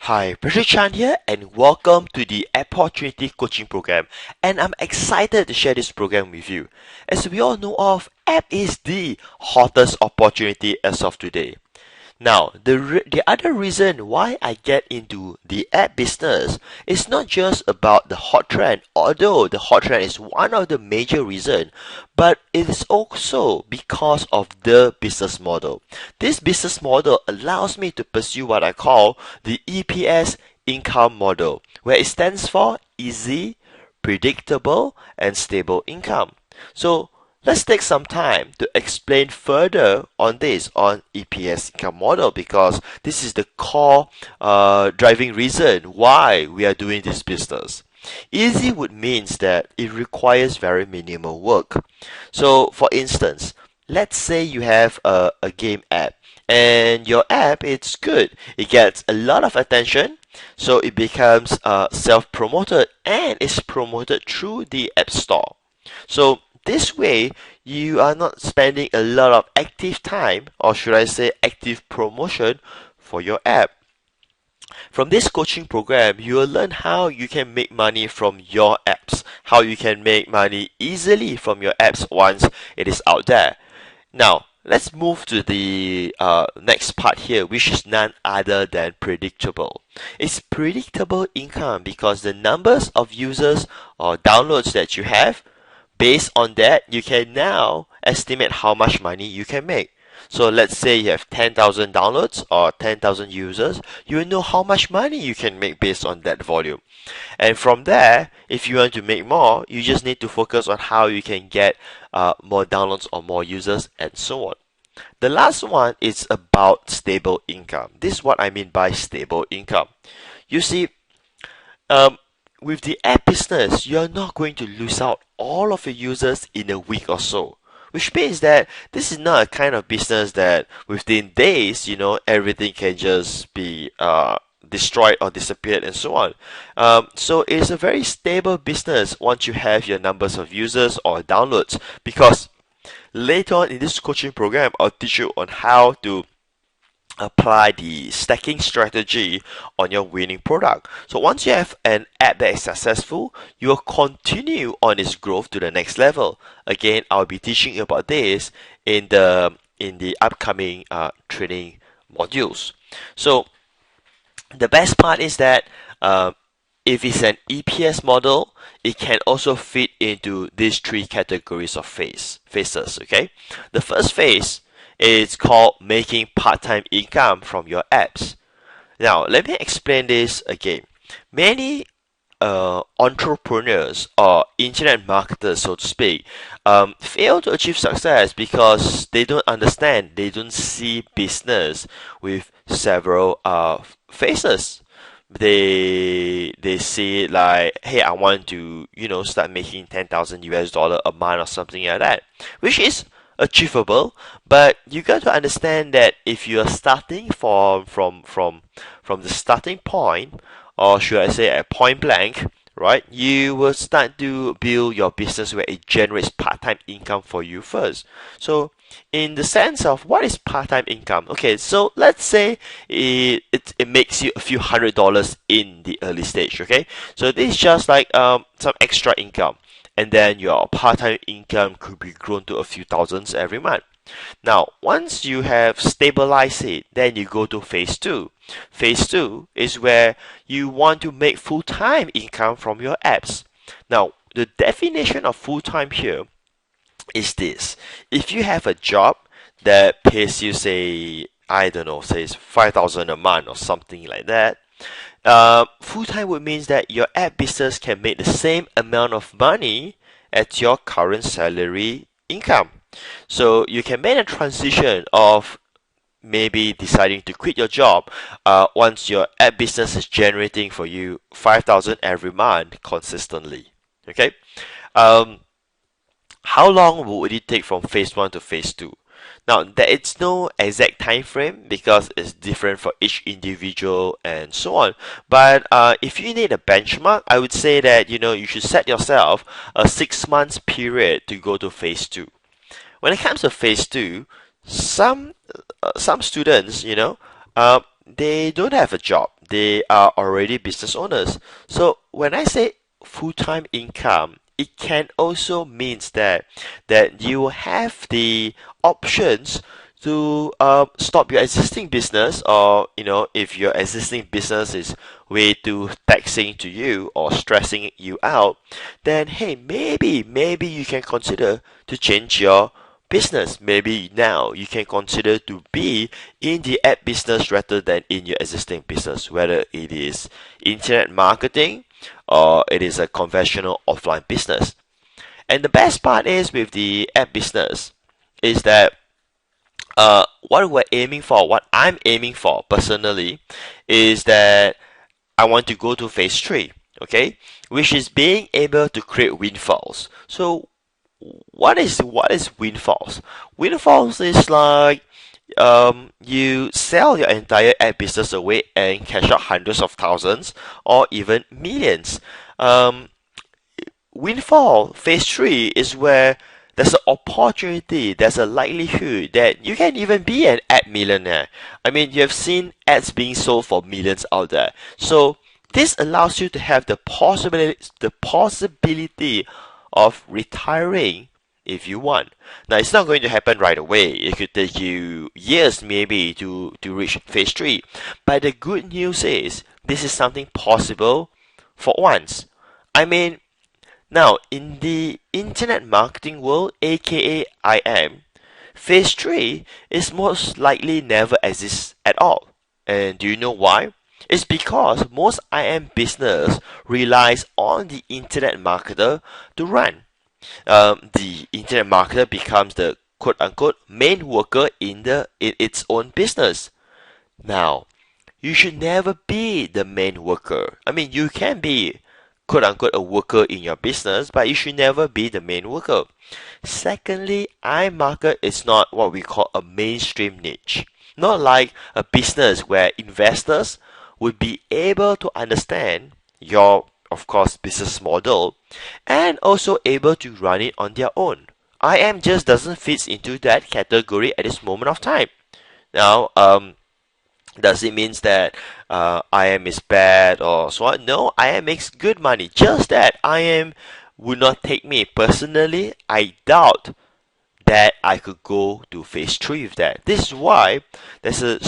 Hi, Mrche here, and welcome to the Opportunity Coaching Program. And I'm excited to share this program with you. As we all know of, app is the hottest opportunity as of today. Now, the other reason why I get into the app business is not just about the hot trend, although the hot trend is one of the major reasons, but it is also because of the business model. This business model allows me to pursue what I call the EPS income model, where it stands for easy, predictable, and stable income. So, let's take some time to explain further on this on EPS income model because this is the core driving reason why we are doing this business. Easy would means that it requires very minimal work. So for instance, let's say you have a game app and your app it's good. It gets a lot of attention, so it becomes self-promoted and is promoted through the App Store. So this way, you are not spending a lot of active time, or should I say active promotion, for your app. From this coaching program, you will learn how you can make money from your apps, how you can make money easily from your apps once it is out there. Now, let's move to the next part here, which is none other than predictable. It's predictable income because the numbers of users or downloads that you have, based on that, you can now estimate how much money you can make. So let's say you have 10,000 downloads or 10,000 users, you will know how much money you can make based on that volume. And from there, if you want to make more, you just need to focus on how you can get more downloads or more users and so on. The last one is about stable income. This is what I mean by stable income. You see, um, with the app business, you're not going to lose out all of your users in a week or so. Which means that this is not a kind of business that within days, everything can just be destroyed or disappeared and so on. So it's a very stable business once you have your numbers of users or downloads. Because later on in this coaching program, I'll teach you on how to apply the stacking strategy on your winning product. So once you have an app that is successful, you will continue on its growth to the next level. Again, I'll be teaching you about this in the upcoming training modules. So the best part is that if it's an EPS model, it can also fit into these three categories of phases. Okay, the first phase is called making part-time income from your apps. Now, let me explain this again. Many entrepreneurs or internet marketers, so to speak, fail to achieve success because they don't understand, they don't see business with several phases. They see it like, hey, I want to start making 10,000 US dollar a month or something like that, which is achievable, but you got to understand that if you are starting from the starting point, or should I say at point blank, right, you will start to build your business where it generates part-time income for you first. So in the sense of what is part-time income, okay, so let's say it makes you a few $100s in the early stage. Okay, so this is just like some extra income, and then your part-time income could be grown to a few thousands every month. Now, once you have stabilized it, then you go to phase two. Phase two is where you want to make full-time income from your apps. Now, the definition of full-time here is this. If you have a job that pays you, say, I don't know, say it's 5,000 a month or something like that, full-time would mean that your app business can make the same amount of money as your current salary income. So you can make a transition of maybe deciding to quit your job once your app business is generating for you 5,000 every month consistently. Okay. Um, how long would it take from phase one to phase two? Now, there is no exact time frame because it's different for each individual and so on. But if you need a benchmark, I would say that you should set yourself a 6 months period to go to phase two. When it comes to phase two, some students, they don't have a job. they are already business owners. So when I say full-time income, it can also means that you have the options to stop your existing business, or if your existing business is way too taxing to you or stressing you out, then hey, maybe you can consider to change your business. Maybe now you can consider to be in the app business rather than in your existing business, whether it is internet marketing or it is a conventional offline business. And the best part is with the app business is that what I'm aiming for personally, is that I want to go to phase 3, okay, which is being able to create windfalls. So what is windfalls? Windfalls is like you sell your entire ad business away and cash out hundreds of thousands or even millions. Windfall phase 3 is where there's an opportunity, there's a likelihood that you can even be an ad millionaire. I mean, you have seen ads being sold for millions out there. So this allows you to have the possibility of retiring if you want. Now, it's not going to happen right away. It could take you years maybe to reach phase 3. But the good news is this is something possible for once. I mean, now, in the internet marketing world, aka IM, phase 3 is most likely never exists at all. And do you know why? It's because most IM business relies on the internet marketer to run. The internet marketer becomes the quote-unquote main worker in its own business. Now, you should never be the main worker. I mean, you can be quote-unquote a worker in your business, but you should never be the main worker. Secondly, iMarket is not what we call a mainstream niche. Not like a business where investors would be able to understand your, of course, business model and also able to run it on their own. IM just doesn't fit into that category at this moment of time. Now, does it mean that IM is bad or so on? No, IM makes good money. Just that IM would not take me. Personally, I doubt that I could go to phase 3 with that. This is why there's a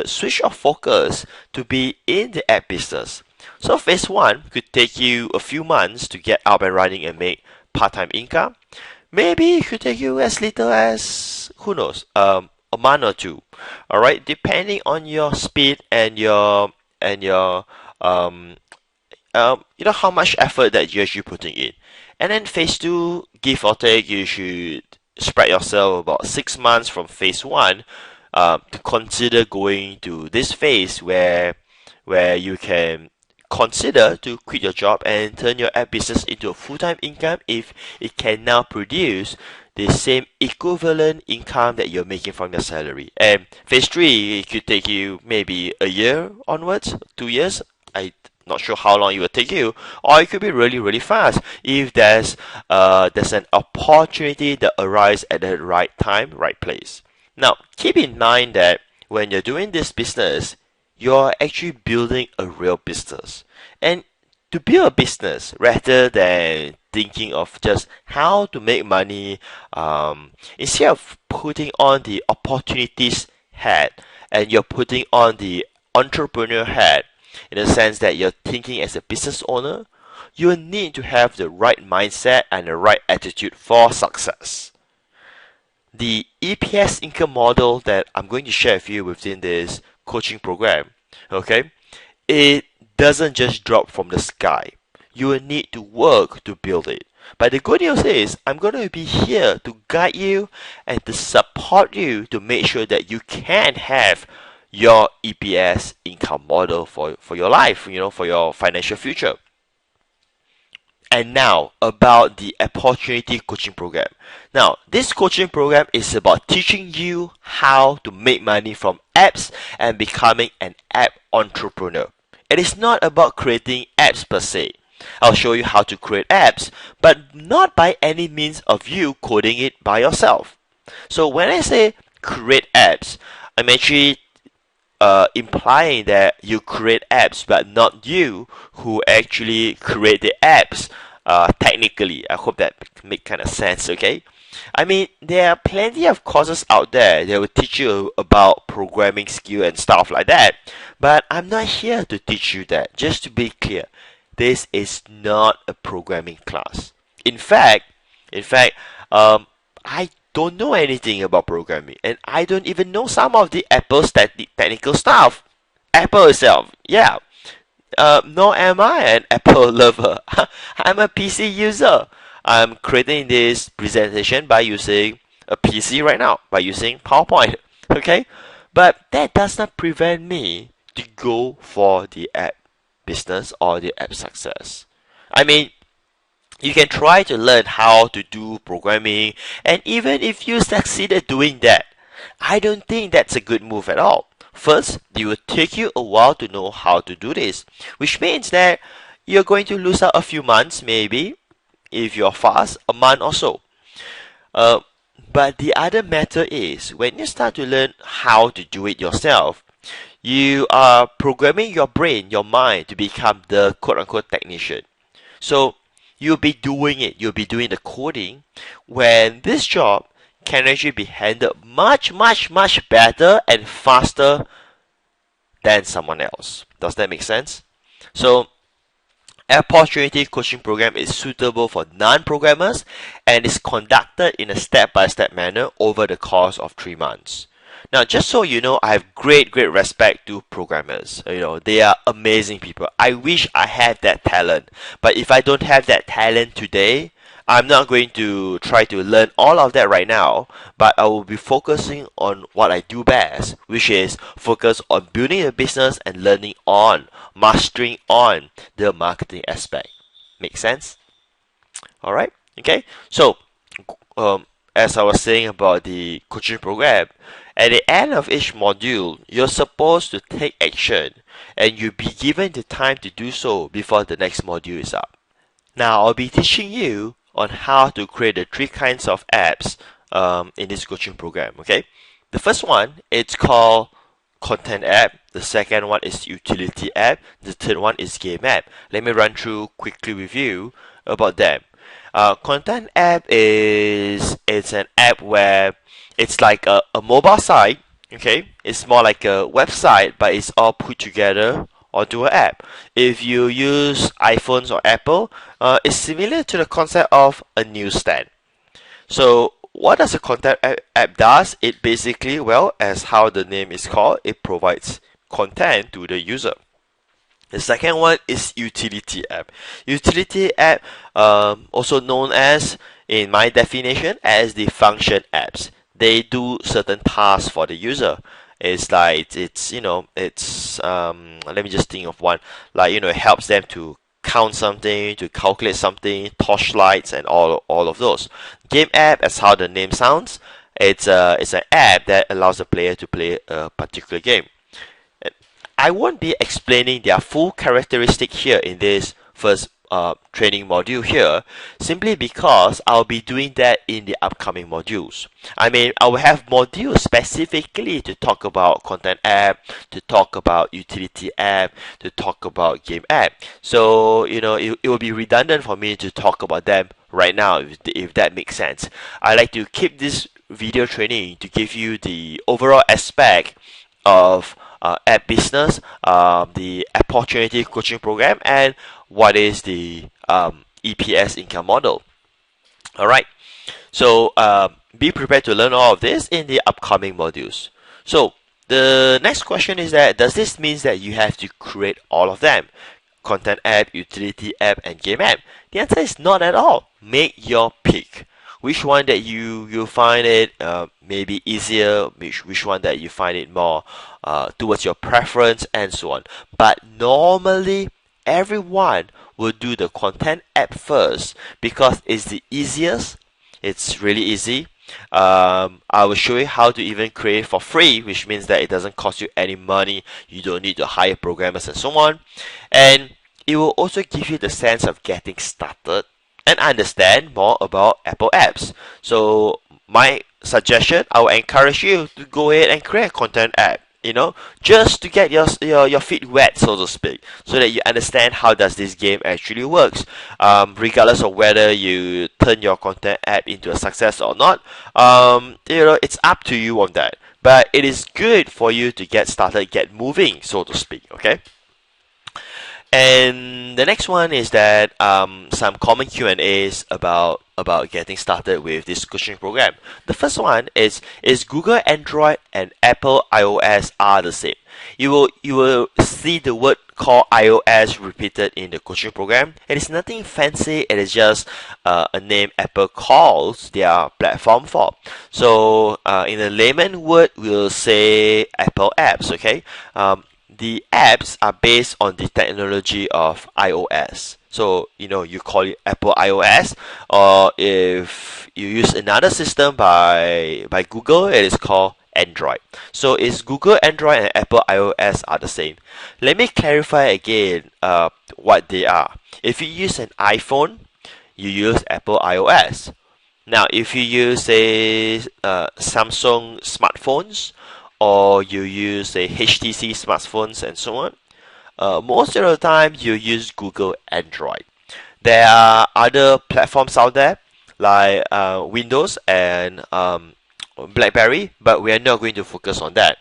switch of focus to be in the app business. So phase 1 could take you a few months to get up and running and make part-time income. Maybe it could take you as little as, who knows, a month or two. All right, depending on your speed and your how much effort that you're actually putting in. And then phase 2, give or take, you should spread yourself about 6 months from phase 1 to consider going to this phase where you can consider to quit your job and turn your app business into a full-time income if it can now produce the same equivalent income that you're making from your salary. And phase 3, it could take you maybe a year onwards, 2 years. I'm not sure how long it will take you, or it could be really, really fast if there's an opportunity that arises at the right time, right place. Now, keep in mind that when you're doing this business, you're actually building a real business. And to build a business, rather than thinking of just how to make money, instead of putting on the opportunities hat and you're putting on the entrepreneur hat, in the sense that you're thinking as a business owner, you need to have the right mindset and the right attitude for success. The EPS income model that I'm going to share with you within this coaching program, okay, it doesn't just drop from the sky. You will need to work to build it. But the good news is, I'm going to be here to guide you and to support you to make sure that you can have your EPS income model for your life, for your financial future. And now, about the opportunity coaching program. Now, this coaching program is about teaching you how to make money from apps and becoming an app entrepreneur. It is not about creating apps per se. I'll show you how to create apps, but not by any means of you coding it by yourself. So when I say create apps, I'm actually implying that you create apps, but not you who actually create the apps. Technically, I hope that make kind of sense. Okay, I mean there are plenty of courses out there that will teach you about programming skill and stuff like that, but I'm not here to teach you that. Just to be clear, this is not a programming class. In fact, I don't know anything about programming, and I don't even know some of the Apple's technical stuff. Apple itself, yeah. Nor am I an Apple lover. I'm a PC user. I'm creating this presentation by using a PC right now, by using PowerPoint. Okay, but that does not prevent me to go for the app business or the app success. I mean, you can try to learn how to do programming, and even if you succeeded doing that, I don't think that's a good move at all. First, it will take you a while to know how to do this, which means that you're going to lose out a few months, maybe, if you're fast, a month or so. Uh, but the other matter is, when you start to learn how to do it yourself, you are programming your brain, your mind, to become the quote-unquote technician. So you'll be doing it, you'll be doing the coding, when this job can actually be handled much, much, much better and faster than someone else. Does that make sense? So, Opportunity Coaching Program is suitable for non-programmers and is conducted in a step-by-step manner over the course of 3 months. Now, just so you know, I have great respect to programmers. They are amazing people. I wish I had that talent. But if I don't have that talent today, I'm not going to try to learn all of that right now, but I will be focusing on what I do best, which is focus on building a business and learning on, mastering on the marketing aspect. Make sense? Alright? Okay? So, as I was saying about the coaching program, at the end of each module, you're supposed to take action and you'll be given the time to do so before the next module is up. Now, I'll be teaching you on how to create the 3 kinds of apps in this coaching program. Okay, the first one, it's called content app. The second one is utility app. The third one is game app. Let me run through quickly with you about them. Content app it's an app where it's like a mobile site. Okay, it's more like a website, but it's all put together onto an app. If you use iPhones or Apple, it's similar to the concept of a newsstand. So what does a content app does? It basically, well, as how the name is called, it provides content to the user. The second one is utility app. Utility app, also known as, in my definition, as the function apps. They do certain tasks for the user. It's like let me just think of one. Like, it helps them to count something, to calculate something, torchlights, and all of those. Game app, as how the name sounds, it's an app that allows the player to play a particular game. I won't be explaining their full characteristic here in this first training module here, simply because I'll be doing that in the upcoming modules. I mean, I will have modules specifically to talk about content app, to talk about utility app, to talk about game app. So, it will be redundant for me to talk about them right now, if that makes sense. I like to keep this video training to give you the overall aspect of app business, the Opportunity Coaching Program, and what is the EPS income model. Alright, so be prepared to learn all of this in the upcoming modules. So the next question is that, does this mean that you have to create all of them? Content app, utility app, and game app? The answer is not at all. Make your pick. Which one that you find it maybe easier, which one that you find it more towards your preference, and so on. But normally, everyone will do the content app first because it's the easiest. It's really easy. I will show you how to even create for free, which means that it doesn't cost you any money. You don't need to hire programmers and so on. And it will also give you the sense of getting started and understand more about Apple apps. So my suggestion, I will encourage you to go ahead and create a content app. just to get your feet wet, so to speak, so that you understand how does this game actually works. Regardless of whether you turn your content app into a success or not, it's up to you on that. But it is good for you to get started, get moving, so to speak. Okay. And the next one is that some common Q&As about getting started with this coaching program. The first one is Google Android and Apple iOS are the same. You will see the word called iOS repeated in the coaching program. It is nothing fancy. It is just a name Apple calls their platform for. So in a layman word, we'll say Apple apps. Okay. The apps are based on the technology of iOS. So, you call it Apple iOS, or if you use another system by Google, it is called Android. So, it's Google Android and Apple iOS are the same. Let me clarify again what they are. If you use an iPhone, you use Apple iOS. Now, if you use Samsung smartphones, or you use a HTC smartphones and so on, most of the time you use Google Android. There are other platforms out there like Windows and BlackBerry, but we are not going to focus on that.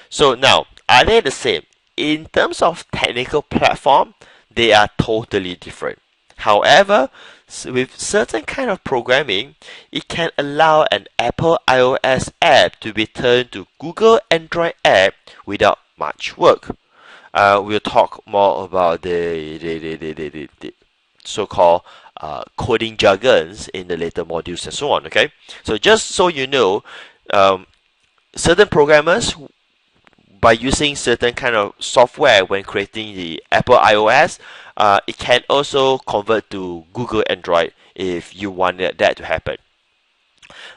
So now, are they the same? In terms of technical platform, they are totally different. However, with certain kind of programming, it can allow an Apple iOS app to be turned to Google Android app without much work. We'll talk more about the so-called coding jargons in the later modules and so on. Okay, so just so you know, certain programmers, by using certain kind of software when creating the Apple iOS, it can also convert to Google Android if you wanted that to happen.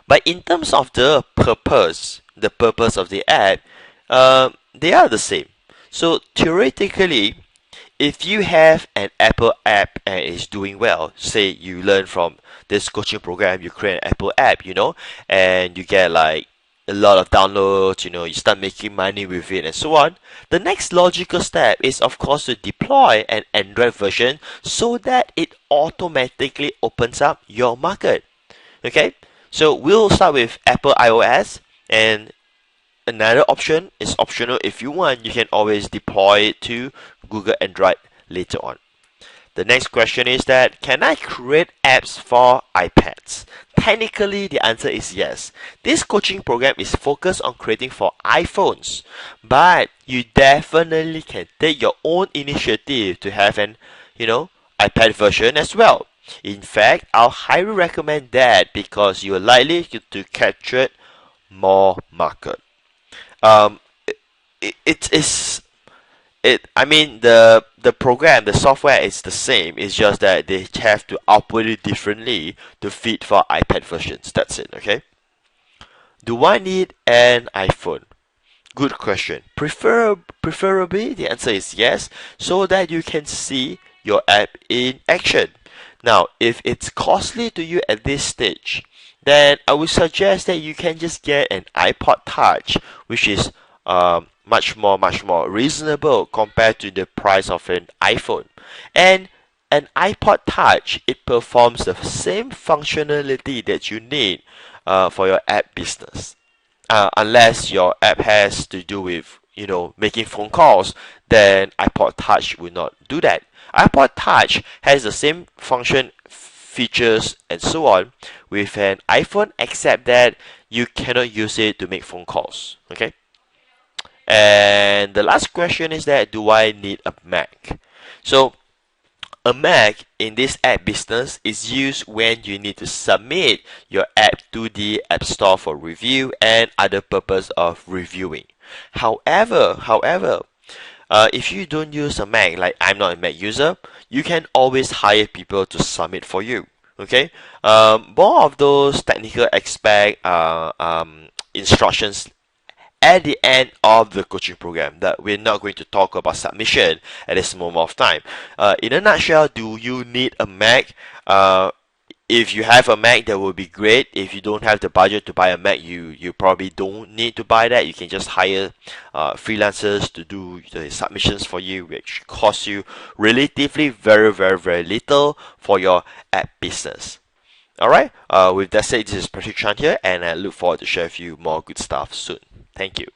But in terms of the purpose of the app, they are the same. So theoretically, if you have an Apple app and it's doing well, say you learn from this coaching program, you create an Apple app, and you get like a lot of downloads, you start making money with it and so on. The next logical step is, of course, to deploy an Android version so that it automatically opens up your market. Okay, so we'll start with Apple iOS, and another option is optional. If you want, you can always deploy it to Google Android later on. The next question is that, can I create apps for iPads? Technically, the answer is yes. This coaching program is focused on creating for iPhones, but you definitely can take your own initiative to have an, iPad version as well. In fact, I'll highly recommend that because you are likely to capture more market. The program, the software is the same. It's just that they have to output it differently to fit for iPad versions. That's it, okay? Do I need an iPhone? Good question. Preferably, the answer is yes, so that you can see your app in action. Now, if it's costly to you at this stage, then I would suggest that you can just get an iPod Touch, which is much more reasonable compared to the price of an iPhone. And an iPod Touch, it performs the same functionality that you need for your app business. Unless your app has to do with making phone calls, then iPod Touch will not do that. iPod Touch has the same function, features, and so on with an iPhone, except that you cannot use it to make phone calls. Okay. And the last question is that, do I need a Mac? So a Mac in this app business is used when you need to submit your app to the App Store for review and other purpose of reviewing. However, if you don't use a Mac, like I'm not a Mac user, you can always hire people to submit for you. Okay, more of those technical aspect instructions at the end of the coaching program, that we're not going to talk about submission at this moment of time. In a nutshell, do you need a Mac? If you have a Mac, that would be great. If you don't have the budget to buy a Mac, you probably don't need to buy that. You can just hire freelancers to do the submissions for you, which costs you relatively very little for your app business. Alright, with that said, this is Patrick Chan here, and I look forward to share with you more good stuff soon. Thank you.